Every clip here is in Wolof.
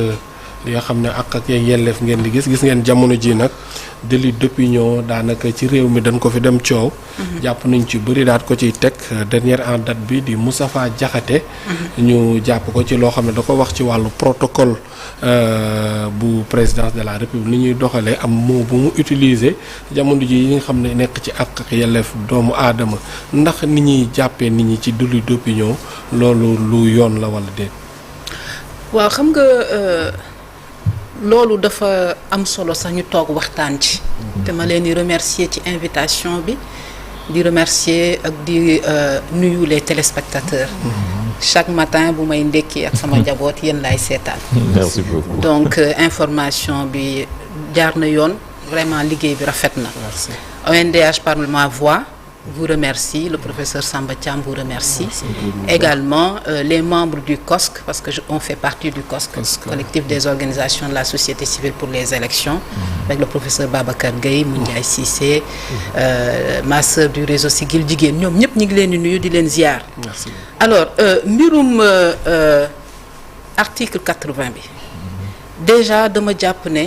li nga xam ne ak yelleef ngeen di gis ngeen jamono ji nag délit d'opinion daanaka ci réew mi dañ ko fi dem coow. jàpp nañ ci bëri daat ko ciy teg dernière en date bi di Moustapha Diakhaté. ñu jàpp ko ci loo xam ne da ko wax ci wàllu protocole bu présidence de la république ni ñuy doxalee am mot bu mu utiliser jamono ji yi nga xam ne nekk ci ak yelleef doomu aadama ndax ni ñuy jàppee nit ñi ci délit d'opinion loolu lu yoon la wala déet. waaw xam nga. loolu dafa am solo sax ñu toog waxtaan ci te ma leen di remercier ci invitation bi di remercier ak di nuyu les téléspectateurs chaque matin bu may ndekki ak sama njaboot yéen laay seetaan. Merci beaucoup. Donc information bi jaar na yoon vraiment liggéey bi rafet na. Merci. ONDH par ma voix vous remercie, le professeur Samba Thiam vous remercie. Également les membres du COSC, parce que on fait partie du COSC, collectif des organisations de la société civile pour les élections, avec le professeur Babacar Gueye, Moundiaye Cissé, ma sœur du réseau Sigil Jigéen ñoom ñëpp ñu ngi leen di nuyu di leen ziar. Merci. Alors mbirum article 80 bi déjà dama jàpp ne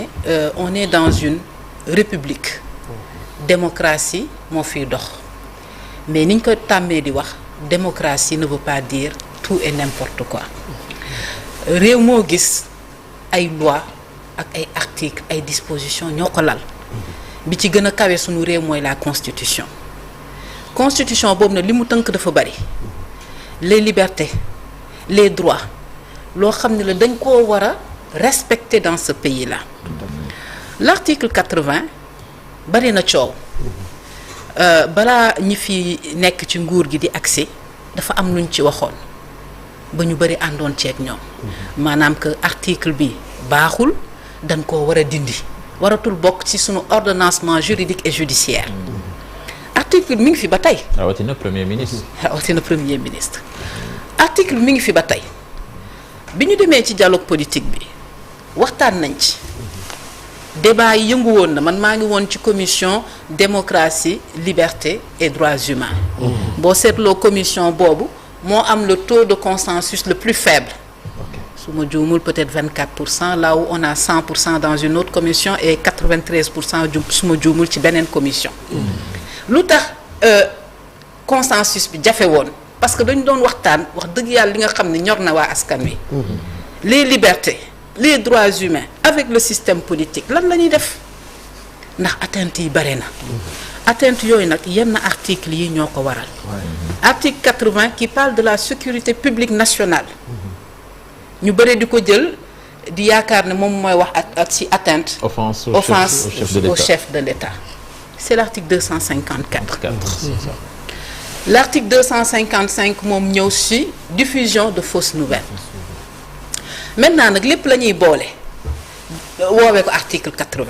on est dans une république démocratie moo fiy dox. Mais ni ñu ko tàmmee di wax démocratie ne veut pas dire tout et n'importe quoi réew moo gis ay loi ak ay articles ay dispositions ñoo ko lal bi ci gën a kawe sunu réew mooy la constitution boobu nag li mu tënk dafa bari les libertés les droits loo xam ne la dañ koo war a respecter dans ce pays là l'article 80 bari na coow. balaa ñi fi nekk ci nguur gi di agsi dafa am luñ ci waxoon ba ñu bëri àndoon ceeg ñoom maanaam que article bi baaxul dañ koo war a dindi waratul bokk ci sunu ordonnancement juridique et judiciaire article mi ngi fi ba tey. rawatina premier ministre. article mi ngi fi ba tey bi ñu demee ci dialogue politique bi waxtaan nañ ci. débat yi yëngu woon na man maa ngi woon ci commission démocratie liberté et droits humains boo seetloo commission boobu moo am le taux de consensus le plus faible su ma juumul peut-être 24% là où on a 100% dans une autre commission et 93% su ma juumul ci beneen commission lu tax consensus bi jafe woon parce que dañu doon waxtaan wax dëgg yàlla li nga xam ne ñor na waa askan wi les libertés les droits humains avec le système politique lan la ñuy def ndax atteinte yi bare na atteinte yooyu nag yenn articles yi ñoo ko waral article 80 qui parle de la sécurité publique nationale ñu bëri di ko jël di yaakaar ne moom mooy wax ak ci atteinte offense au chef de l'État c'est l'article 254 l'article 255 moom ñëw ci diffusion de fausses nouvelles maintenant nag lépp la ñuy boole woowee ko article 80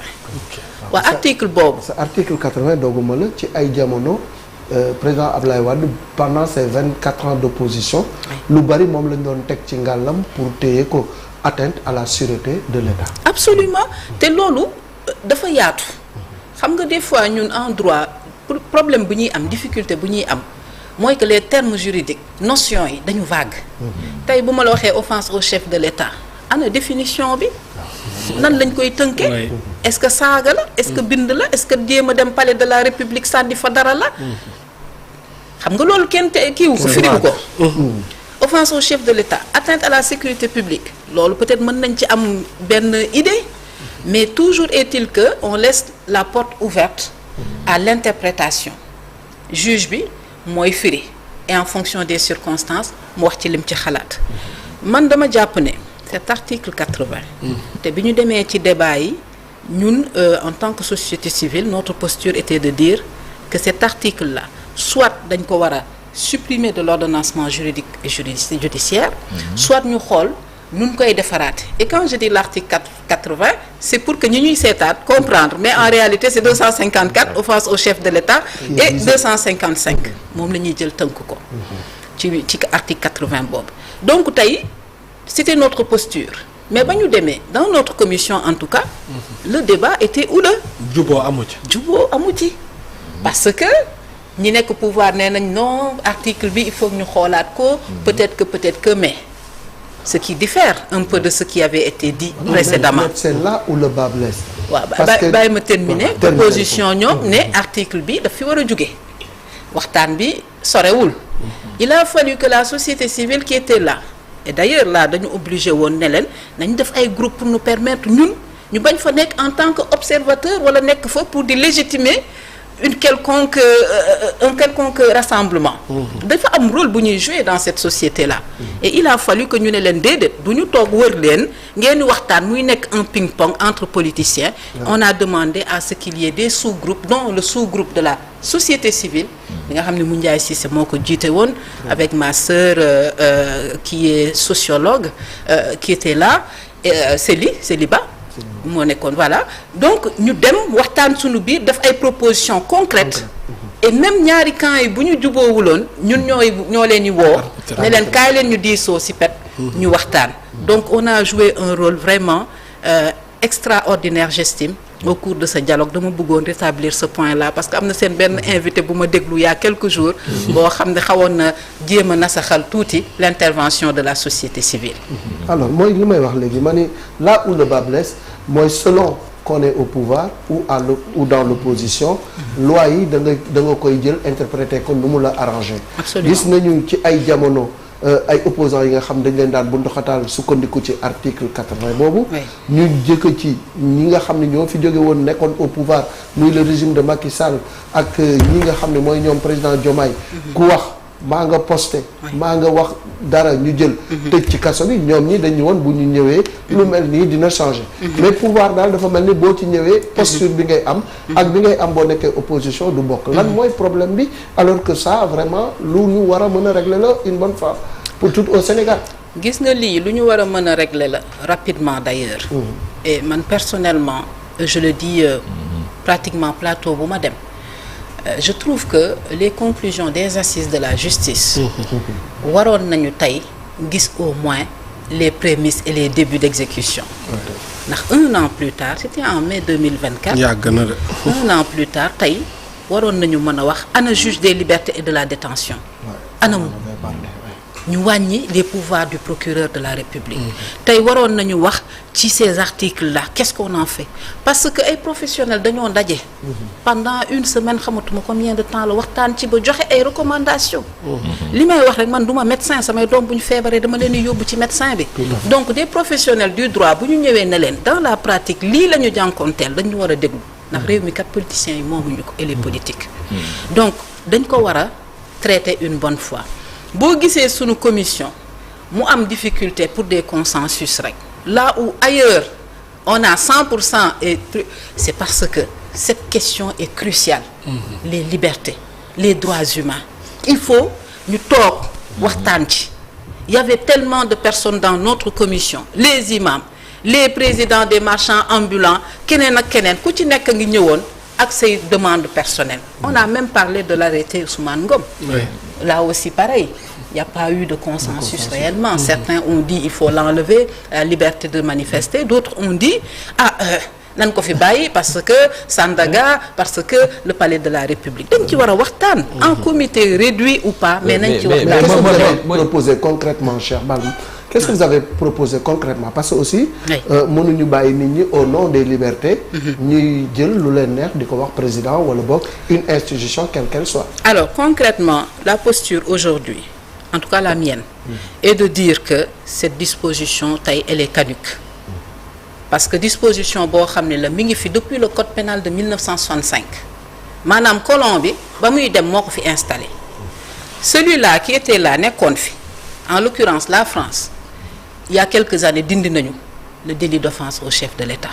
waaw article boobu. sa article 80 dooguma la ci ay jamono président Ablaye Wade pendant ses 24 ans d'opposition lu bari moom lañ doon teg ci ngàllam pour téye ko atteinte à la sûreté de l'État. absolument te loolu dafa yaatu xam nga des fois ñun en droit problème bu ñuy am difficulté bu ñuy am mooy que les termes juridiques notions yi dañu vague tey bu ma la waxee offense au chef de l'État ana définition bi nan lañ koy tënkee est-ce que saaga la est-ce que bind la est-ce que jéem a dem palais de la République sànni fa dara la xam nga loolu kenn kiiwu ko firiwu ko offense au chef de l'État atteinte à la sécurité publique loolu peut-être mën nañ ci am benn idée mais toujours est-il que on laisse la porte ouverte à l'interprétation juge bi mooy firi et en fonction des circonstances mu wax ci lim ci xalaat man dama jàpp ne cet article 80 te bi ñu demee ci débat yi ñun en tant que société civile notre posture était de dire que cet article là soit dañ ko war a supprimer de l'ordonnancement juridique et judiciaire soit ñu xool nun koy defaraate et quand je dis l'article 80 c'est pour que ñi ñuy seetaat comprendre mais en réalité c'est 254 offense au chef de l'État et 255 moom la ñuy jël tënk ko ci article 80 boobu donc tey c'était notre posture mais ba ñu demee dans notre commission en tout cas le débat était houleux juboo amu ci parce que ñi nekk pouvoir nee nañ non article bi il faut ñu xoolaat ko peut-être que mais ce qui diffère un peu de ce qui avait été dit précédemment. C'est là où le bas blesse. waaw parce que bàyyi ma terminer proposition ñoom ne article bi daf fi war a jóge waxtaan bi sorewul. Il a fallu que la société civile qui était là et d'ailleurs là dañu obligé woon ne leen nañu def ay groupe pour nous permettre ñun ñu bañ fa nekk en tant que observateur wala nekk fa pour di légitimer un quelconque rassemblement. dafa am rôle bu ñuy jouer dans cette société là. et il a fallu que ñu ne leen déedéet du ñu toog wër leen ngeen di waxtaan muy nekk un ping-pong entre politiciens. on a demandé à ce qu'il y ait des sous-groupes dont le sous-groupe de la société civile. bi nga xam ne Moundiaye Cissé moo ko jiite woon. avec ma sœur qui est sociologue qui était là Céliba moo nekkoon voilà donc ñu dem waxtaan suñu biir def ay propositions concrètes et même ñaari camps yi bu ñu juboowuloon ñun ñoo leen di woo ne leen kaay leen ñu diisoo ci pet ñu waxtaan donc on a joué un rôle vraiment extraordinaire j'estime au cours de ce dialogue dama bëggoon rétablir ce point là parce que am na seen benn invité bu ma déglu il y a quelques jours boo xam ne xawoon na jéem a nasaxal tuuti l'intervention de la société civile. alors mooy li may wax léegi ma ni là où le bas blesse mooy selon qu'on est au pouvoir ou dans l'opposition loi yi da nga koy jël interpréter ko nu mu la arrangé. Absolument. Gis nañu ci ay jamono ay opposants yi nga xam dañ leen daan bu ndoxataal sukkandiku ci article 80 boobu. ñu jëkk ci ñi nga xam ne ñoo fi jóge woon nekkoon au pouvoir muy le régime de Macky Sall ak ñi nga xam ne mooy ñoom président Diomaye. ku wax maa nga posté. maa nga wax dara ñu jël. tëj ci kaso bi ñoom ñi dañu woon bu ñu ñëwee. lu mel nii dina changer. mais pouvoir daal dafa mel ni boo ci ñëwee. posture bi ngay am. ak bi ngay am boo nekkee opposition du bokk. lan mooy problème bi alors que ça vraiment lu ñu war a mën a régler la une bonne fois pour tout au Sénégal. gis nga lii lu ñu war a mën a régler la rapidement d'ailleurs. et man personnellement je le dis pratiquement plateau bu ma dem. Je trouve que les conclusions des assises de la justice waroon nañu tey gis au moins les prémices et les débuts d'exécution ndax un an plus tard c'était en mai 2024 yàgg na de. un an plus tard tey waroon nañu mën a wax ana juge des libertés et de la détention ana mu ñu wàññi les pouvoirs du procureur de la République tey waroon nañu wax ci ces articles là qu'est-ce qu'on en fait parce que ay professionnels dañoo daje pendant une semaine xamatuma combien de temps la waxtaan ci ba joxe ay recommandations li may wax rek man duma médecin samay doom bu ñu feebaree dama leen di yóbbu ci médecin bi donc des professionnels du droit bu ñu ñëwee ne leen dans la pratique lii la ñu jànkoonteel dañu war a déglu ndax réew mi kat politiciens yi moomuñu ko et les politiques donc dañ ko war a traiter une bonne fois boo gisee sunu commission mu am difficulté pour des consensus rek là où ailleurs on a 100% et c'est parce que cette question est cruciale les libertés les droits humains il faut ñu toog waxtaan ci il y avait tellement de personnes dans notre commission les imams les présidents des marchands ambulants keneen ak keneen ku ci nekk ngi ñëwoon ak say demandes personnelles on a même parlé de l'arrêté Ousmane Ngom là aussi pareil il n'y a pas eu de consensus réellement certains ont dit il faut l'enlever la liberté de manifester d'autres ont dit nan ko fi bàyyi parce que Sandaga parce que le palais de la République dañ ci war a waxtaan en comité réduit ou pas mais nañ ci waxtaan. Qu'est-ce que vous avez proposé concrètement Cheikh Balma qu'est-ce que vous avez proposé concrètement parce que aussi mënuñu bàyyi nit ñi au nom des libertés ñuy jël lu leen neex di ko wax président wala boog une institution quelle qu'elle soit. Alors concrètement la posture aujourd'hui en tout cas la mienne est de dire que cette disposition tey elle est caduque parce que disposition boo xam ne la mi ngi fi depuis le code pénal de 1965 maanaam colon bi ba muy dem moo ko fi installé celui-là qui était là nekkoon fi en l'occurrence la France il y a quelques années dindi nañu le délit d'offense au chef de l'État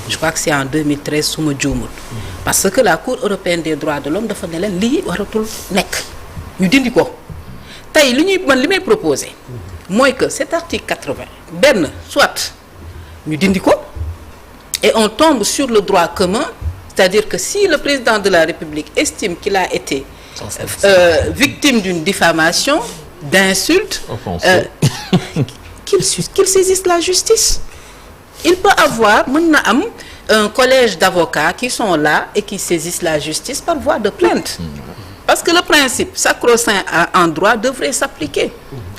je crois que c'est en 2013 su ma juumul parce que la Cour européenne des droits de l'homme dafa ne leen lii waratul nekk ñu dindi ko tey li may proposer mooy que cet article 80 benn soit ñu dindi ko et on tombe sur le droit commun c'est-à-dire que si le président de la République estime qu'il a été victime d'une diffamation d'insulte qu'il saisisse la justice il peut avoir mën na am un collège d'avocats qui sont là et qui saisissent la justice par voie de plainte parce que le principe sacro-saint en droit devrait s'appliquer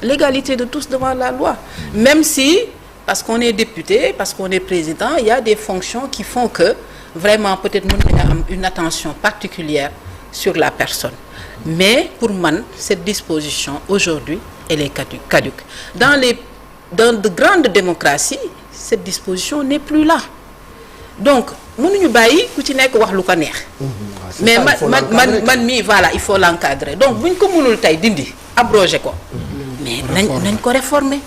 l'égalité de tous devant la loi. Même si, parce qu'on est député, parce qu'on est président, il y a des fonctions qui font que vraiment peut-être mën nañu am une attention particulière sur la personne. Mais pour man, cette disposition aujourd'hui, elle est caduque. Dans de grandes démocraties, cette disposition n'est plus là. Donc mënuñu bàyyi ku ci nekk wax lu ko neex. Mais man mii voilà, il faut l'encadrer. Donc buñ ko mënul tey dindi abroger ko. Mais nañ ko réformer.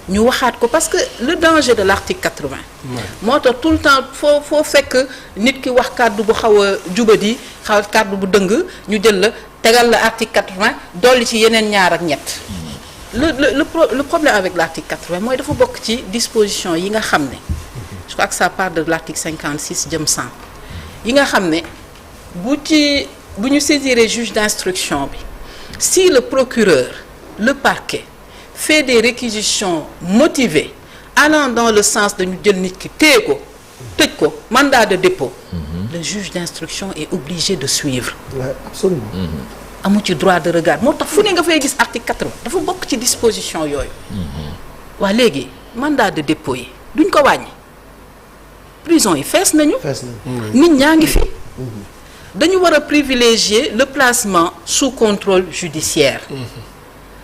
ñu waxaat ko parce que le danger de l'article 80. moo tax tout le temps foo fekk nit ki wax kàddu bu xaw a jubadi xaw kàddu bu dëng ñu jël la tegal la article 80 dolli ci yeneen ñaar ak ñett. le problème avec l'article 80 mooy dafa bokk ci disposition yi nga xam ne je crois que ça part de l'article 56 jëm 100 yi nga xam ne bu ñu saisiree juge d'instruction bi si le procureur le parquet fait des réquisitions motivées allant dans le sens de ñu jël nit ki téye ko tëj ko mandat de dépôt le juge d'instruction est obligé de suivre. Ouais, absolument. amu ci droit de regard moo tax fu ne nga fay gis article 80 dafa bokk ci disposition yooyu. waa léegi mandat de dépôt yi duñ ko wàññi prison yi fees nañu. nit ñaa ngi fi. dañu war a privilégier le placement sous contrôle judiciaire.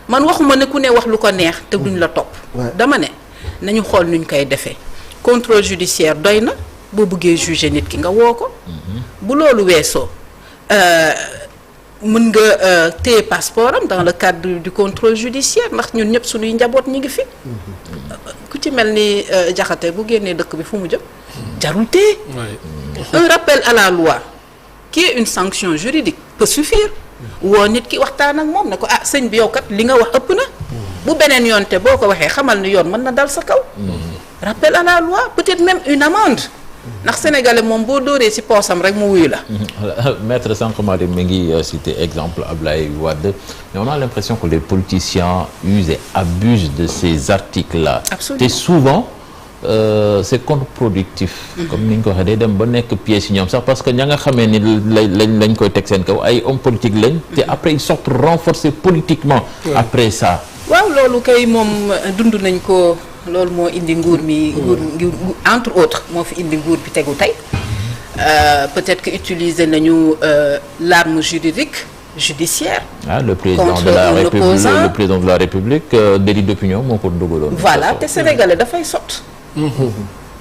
man waxuma ne ku ne wax lu ko neex te duñ la topp. dama ne nañu xool nuñ koy defee contrôle judiciaire doy na boo bëggee juger nit ki nga woo ko. bu loolu weesoo. mën nga téye passeport am dans le cadre du contrôle judiciaire ndax ñun ñëpp suñuy njaboot ñi ngi fi. ku ci mel ni Jaxate bu génnee dëkk bi fu mu jëm. jarul téye. un rappel à la loi qui est une sanction juridique peut suffire. woo nit ki waxtaan ak moom ne ko ah sëñ bi yow kat li nga wax ëpp na. bu beneen yoon te boo ko waxee xamal ni yoon mën na dal sa kaw. rappel à la loi peut-être même une amende. ndax sénégalais moom boo dóoree ci poosam rek mu wuyu la. maître Sank Madi mi ngi cité exemple Ablaye Wade mais on a l'impression que les politiciens usent et abusent de ces articles-là. Absolument. te souvent c'est contre-productif. comme ni ñu ko waxee day dem ba nekk piège ci ñoom sax parce que ña nga xamee ni lañ koy teg seen kaw ay hommes politiques lañ. te après ils sortent renforcés politiquement. après ça. waaw loolu kay moom dund nañ ko. loolu moo indi nguur mi entre autres moo fi indi nguur bi tegu tey peut-être que utiliser nañu l'arme judiciaire. Le président de la République le président de la République délit d'opinion moo ko dugaloon. voilà te sénégalais dafay sot.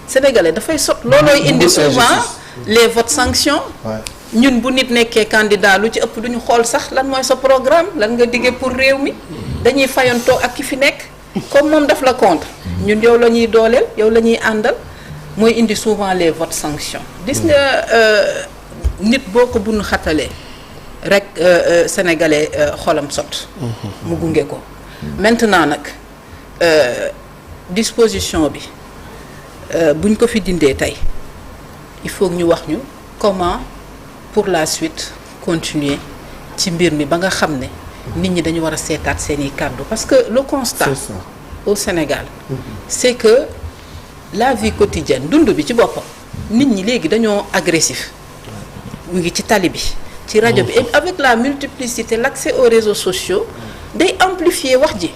sénégalais dafay sot loolooy indi souvent les votes sanctions. ñun bu nit nekkee candidat lu ci ëpp duñu xool sax lan mooy sa programme lan nga diggee pour réew mi dañuy fayantoo ak ki fi nekk. comme moom daf la contre ñun yow la ñuy dooleel yow la ñuy àndal mooy indi souvent les votes sanctions gis nga nit boo ko bunu xatalee rek sénégalais xolam sot mu gunge ko maintenant nag disposition bi buñ ko fi dindee tey il faut ñu wax ñu comment pour la suite continuer ci mbir mi ba nga xam ne nit ñi dañu war a seetaat seeni kàddu parce que le constat au Sénégal c'est que la vie quotidienne dund bi ci boppam nit ñi léegi dañoo agressif mu ngi ci tali bi ci rajo bi et avec la multiplicité l'accès aux réseaux sociaux day amplifier wax ji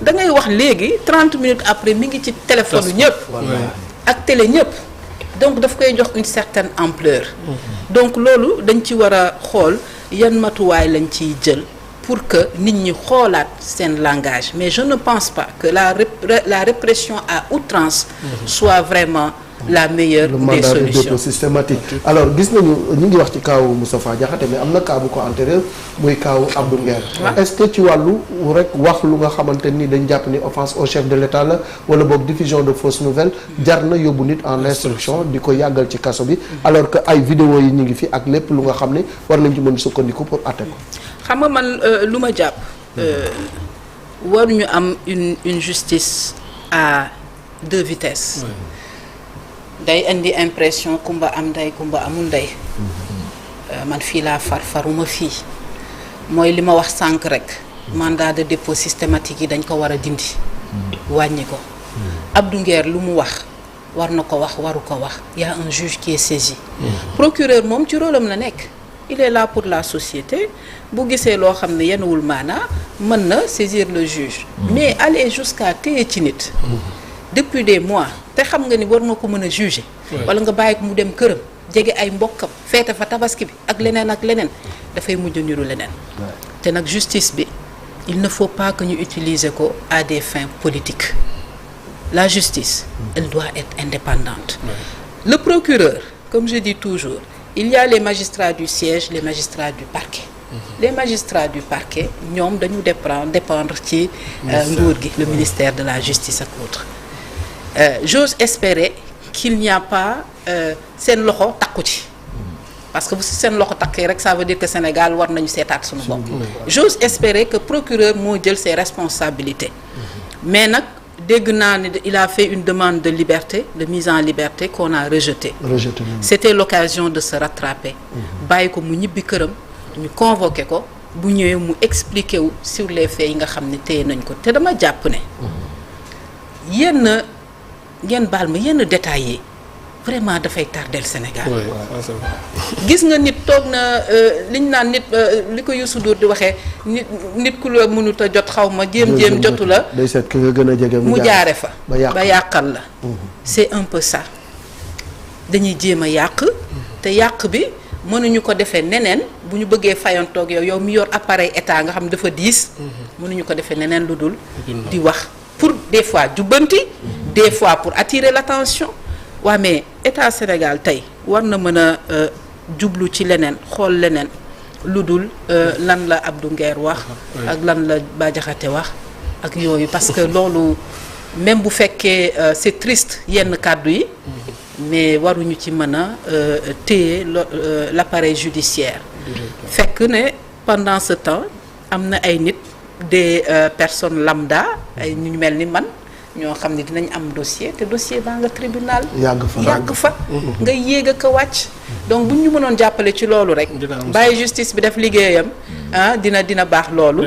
da ngay wax léegi 30 minutes après mi ngi ci téléphone ñëpp ak télé ñëpp donc daf koy jox une certaine ampleur donc loolu dañ ci war a xool yan matuwaay lañ ciy jël pour que nit ñi xoolaat seen langage mais je ne pense pas que la répression à outrance soit vraiment la meilleure des solutions. Le mandat de dépôt systématique. Alors gis nañu ñu ngi wax ci kaawu Moustapha Diakhaté mais am na cas bu ko antérieur muy kaawu Abdou Nguer. Est-ce que ci wàllu rek wax lu nga xamante ni dañ jàpp ni offense au chef de l'État la wala boog diffusion de fausses nouvelles jar na yóbbu nit en instruction di ko yàggal ci kaso bi alors que ay vidéo yi ñu ngi fi ak lépp lu nga xam ne war nañ ci mën sukkandiku pour atte ko. xam nga man lu ma jàpp waruñu am une justice à deux vitesses. day indi impression kumba am ndey kumba amul ndey. man fii laa faruma fii mooy li ma wax sànq rek mandat de dépôt systématique yi dañ ko war a dindi wàññi ko Abdou Nguer lu mu wax war na ko wax waru ko wax y a un juge qui est saisi procureur moom ci rôle am la nekk il est là pour la société bu gisee loo xam ne yenuwul maanaa mën na saisir le juge mais aller jusqu'à téye ci nit depuis des mois te xam nga ni war nga ko mën a juger wala nga bàyyi ko mu dem këram jege ay mbokkam feete fa tabaski bi ak leneen dafay mujj niru leneen te nag justice bi il ne faut pas que ñu utiliser ko à des fins politiques la justice elle doit être indépendante le procureur comme je dis toujours il y a les magistrats du siège les magistrats du parquet les magistrats du parquet ñoom dañu dépendre ci nguur gi le ministère de la justice ak autres j'ose espérer qu'il n'y a pas seen loxo takku ci parce que bu seen loxo takkee rek ça veut dire que Sénégal war nañu seetaat suñu bopp j'ose espérer que procureur moo jël ses responsabilités mais nag dégg naa ne il a fait une demande de liberté de mise en liberté qu'on a rejetée c'était l'occasion de se rattraper bàyyi ko mu ñibbi këram ñu convoqué ko bu ñëwee mu expliquer wu sur les faits yi nga xam ne téye nañ ko te dama jàpp ne yenn ngeen baal ma yenn détails yi vraiment dafay tardel Sénégal gis nga nit toog na liñ naan nit li ko Youssou Ndour di waxee nit ku la mënut a jot xaw ma jéem jotu la day seet ki nga gën a jege mu jaare fa ba yàqal la c'est un peu ça dañuy jéem a yàq te yàq bi mënuñu ko defee neneen bu ñu bëggee fayantoog yow mi yor appareil état nga xam dafa diis mënuñu ko defee neneen lu dul di wax pour des fois jubbanti des fois pour attirer l'attention waaw mais état Sénégal tey war na mën a jublu ci leneen xool leneen lu dul lan la Abdou Nguer wax ak lan la Bah Diakhaté wax ak yooyu parce que loolu même bu fekkee c'est triste yenn kàddu yi mais waruñu ci mën a téye l'appareil judiciaire fekk ne pendant ce temps am na ay nit des personnes lambda ay ñu mel ni man ñoo xam ne dinañ am dossier te dossier baa nga tribunal yàgg fa nga yéeg a ko wàcc donc bu ñu mënoon jàppale ci loolu rek bàyyi justice bi def liggéeyam dina baax loolu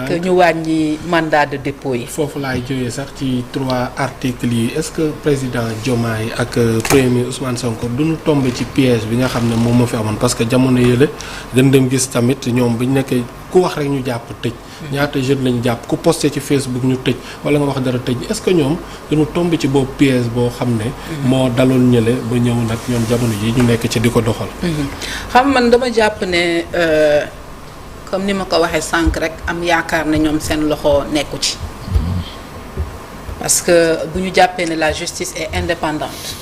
que ñu wàññi mandat de dépôt yi foofu laay jógee sax ci 3 articles yi est-ce que président Diomaye ak premier ministre Ousmane Sonko duñu tombé ci piège bi nga xam ne moom moo fi amoon parce que jamono yële dañ dem gis tamit ñoom bi ñu nekkee ku wax rek ñu jàpp tëj ñaata jeune lañu jàpp ku posté ci Facebook ñu tëj wala nga wax dara tëj est-ce que ñoom dañu tombé ci boobu piège boo xam ne moo daloon ñële ba ñëw nag ñoom jamono yi ñu nekk ci di ko doxal xam man dama jàpp ne comme ni ma ko waxee sànq rek am yaakaar ne ñoom seen loxo nekku ci parce que bu ñu jàppee ne la justice est indépendante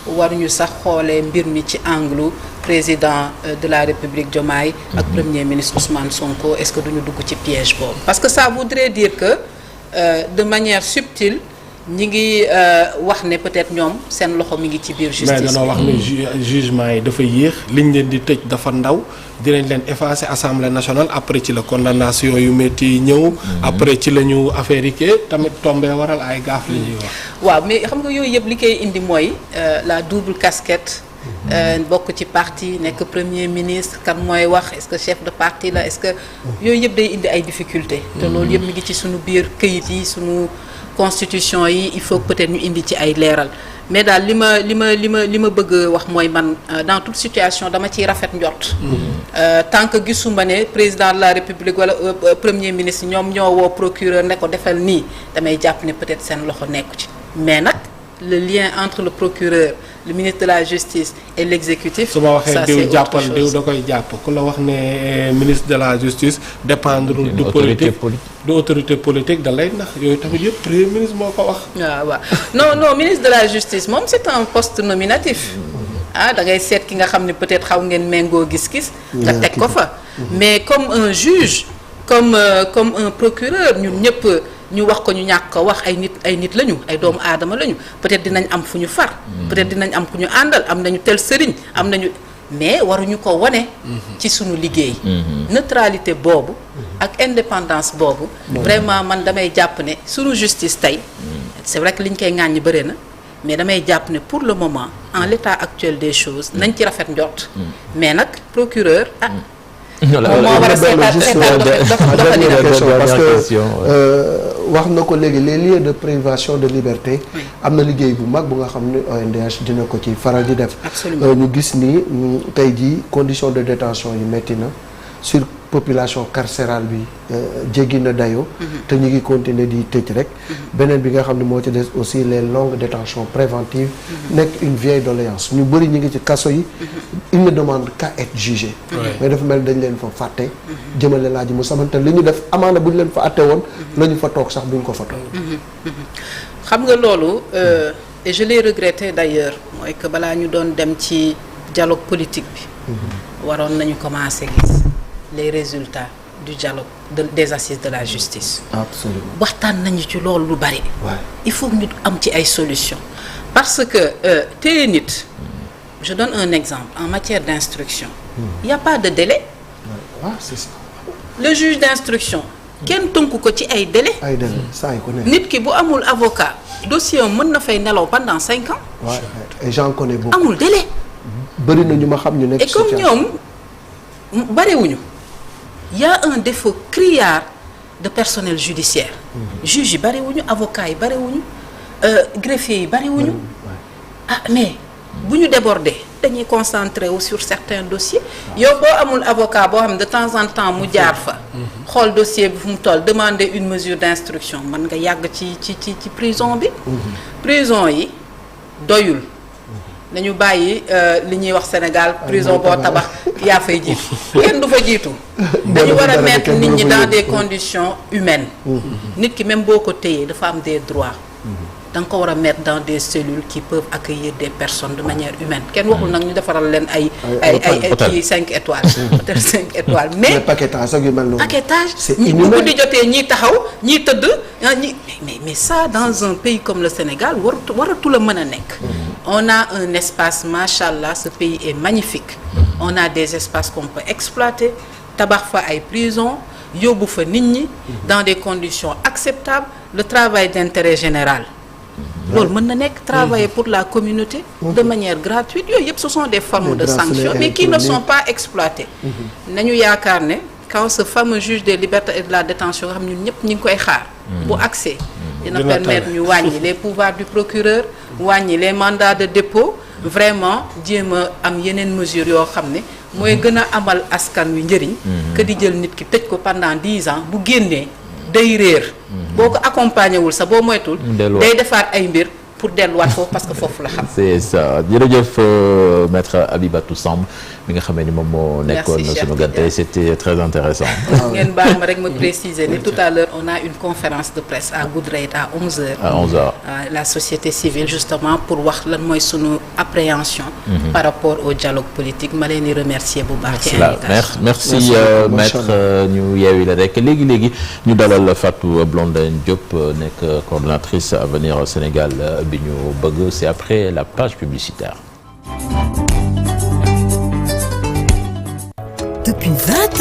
waruñu sax xoolee mbir mi ci angle président de la République Diomaye ak premier ministre Ousmane Sonko est-ce que duñu dugg ci piège boobu parce que ça voudrait dire que de manière subtile ñi ngi wax ne peut-être ñoom seen loxo mi ngi ci biir justice mais danoo wax ne jugement yi dafa yéex liñ leen di tëj dafa ndaw dinañ leen effacer assemblée nationale après ci la condamnation yu métti yi ñëw après ci la ñu affaire yi tamit tombé waral ay gaaf li ñuy wax waaw mais xam nga yooyu yëpp li koy indi mooy la double casquette bokk ci parti nekk premier ministre kan mooy wax est-ce que chef de parti la est-ce que yooyu yëpp day indi ay difficultés te loolu yëpp mi ngi ci suñu biir këyit yi suñu constitution yi il faut peut-être ñu indi ci ay leeral mais daal li ma bëgg wax mooy man dans toute situation dama ciy rafet njort tant que gisuma ne président de la République wala premier ministre ñoom ñoo woo procureur ne ko defal nii damay jàpp ne peut-être seen loxo nekku ci mais nag le lien entre le procureur le ministre de la justice et l'exécutif su ma waxee diw jàppal diw da koy jàpp ku la wax ne ministre de la justice dépendre du politique du autorité politique da lay ndax yooyu tamit yëpp premier ministre moo ko wax waaw non ministre de la justice moom c'est un poste nominatif da ngay seet ki nga xam ne peut-être xaw ngeen méngoo gis-gis nga teg ko fa mais comme un juge comme un procureur ñun ñëpp ñu wax ko ñu ñàkk ko wax ay nit lañu ay doomu aadama lañu peut-être dinañ am fu ñu far peut-être dinañ am ku ñu àndal am nañu tel sëriñ am nañu mais waruñu ko wane ci suñu liggéey neutralité boobu ak indépendance boobu vraiment man damay jàpp ne suñu justice tey c'est vrai que liñ koy ŋàññi bëri na mais damay jàpp ne pour le moment en l'état actuel des choses nañ ci rafet njort mais nag procureur moo war a seetaat dernière question parce que question, wax na ko léegi les lieux de privation de liberté am na liggéey bu mag bu nga xam ne ONDH dina ko ci faral di def. Absolument. ñu gis ni tey jii conditions de détention yi métti na sur population carcérale bi jéggi na dayoo. te ñu ngi continuer di tëj rek. beneen bi nga xam ne moo ci des aussi les longues détentions préventives. nekk une vieille doléance ñu bëri ñu ngi ci kaso yi. ils ne demandent qu'à être jugés. mais dafa mel dañ leen fa fàtte. jëmale laaj mu samante li ñu def amaana bu ñu leen fa àtte woon la ñu fa toog sax duñ ko fa toog. xam nga loolu et je l'ai regretté d'ailleurs mooy que balaa ñu doon dem ci dialogue politique bi. waroon nañu commencer gis les résultats du dialogue des assises de la justice. Absolument. waxtaan nañu ci loolu lu bari. Ouais. il faut ñu am ci ay solutions parce que téye nit je donne un exemple en matière d'instruction. Il y a pas de délai. Ah, c'est ça. Le juge d'instruction kenn tënku ko ci ay délai. ay délai saa yu ko ne. nit ki bu amul avocat dossier mën na fay nelaw pendant 5 ans. Ouais. Et j'en connais beaucoup. amul délai. bëri na ñu ma xam ñu nekk et comme situation. ñoom bariwuñu il y a un défaut criard de personnel judiciaire. juge yi bariwuñu avocat yi bariwuñu greffier yi bariwuñu. ah mais bu ñu déborder dañuy concentrer wu sur certains dossiers yow boo amul avocat boo xam ne de temps en temps mu jaar fa. xool dossier bi fu mu toll demander une mesure d'instruction mën nga yàgg ci prison bi. prison yi doyul. nañu bàyyi li ñuy wax Sénégal prison boo tabax yaa fay jiitu kenn du fa jiitu. dañu war a mettre nit ñi dans des conditions humaines. nit ki même boo ko téyee dafa am des droits. da nga ko war a mettre dans des cellules qui peuvent accueillir des personnes de manière humaine kenn waxul nag ñu defaral leen ay kii 5 étoiles. hôtel 5 étoiles mais paquetage ak yu mel noonu. paquetage c'est bu inhumain. guddi jotee ñiy taxaw ñiy tëdd mais ça dans un pays comme le Sénégal waratu la mën a nekk. On a un espace machallah ce pays est magnifique. On a des espaces qu'on peut exploiter tabax fa ay prisons yóbbu fa nit ñi dans des conditions acceptables le travail d'intérêt général. loolu mën na nekk travailler pour la communauté de manière gratuite yooyu yëpp ce sont des formes de sanctions mais qui ne sont pas exploitées. nañu yaakaar ne quand ce fameux juge des libertés et de la détention nga xam ñun ñëpp ñu ngi koy xaar. bu accès dina permettre ñu wàññi les pouvoirs du procureur wàññi les mandats de dépôt vraiment jéem a am yeneen mesures yoo xam ne mooy gën a amal askan wi njëriñ. que di jël nit ki tëj ko pendant 10 ans bu génnee day réer. boo ko accompagné wul sa boo moytul. day defaat ay mbir pour delluwaat foofu parce que foofu la xam. c'est ça jërëjëf maître Abibatou Samb mi nga xamee ni moom moo nekkoon sunu gan tey c'était très intéressant. ngeen baal ma rek ma préciser ni tout à l'heure on a une conférence de presse à Goodreads à 11h. à 11h. la société civile justement pour wax lan mooy sunu appréhension. par rapport au dialogue politique ma leen di remercier bu baax. ci invitation merci maître ñu yeewi la rek léegi ñu dalal Fatou Blondin Diop nekk coordonnatrice Avenir Sénégal bi ñu bëgg c'est après la page publicitaire. Depuis 20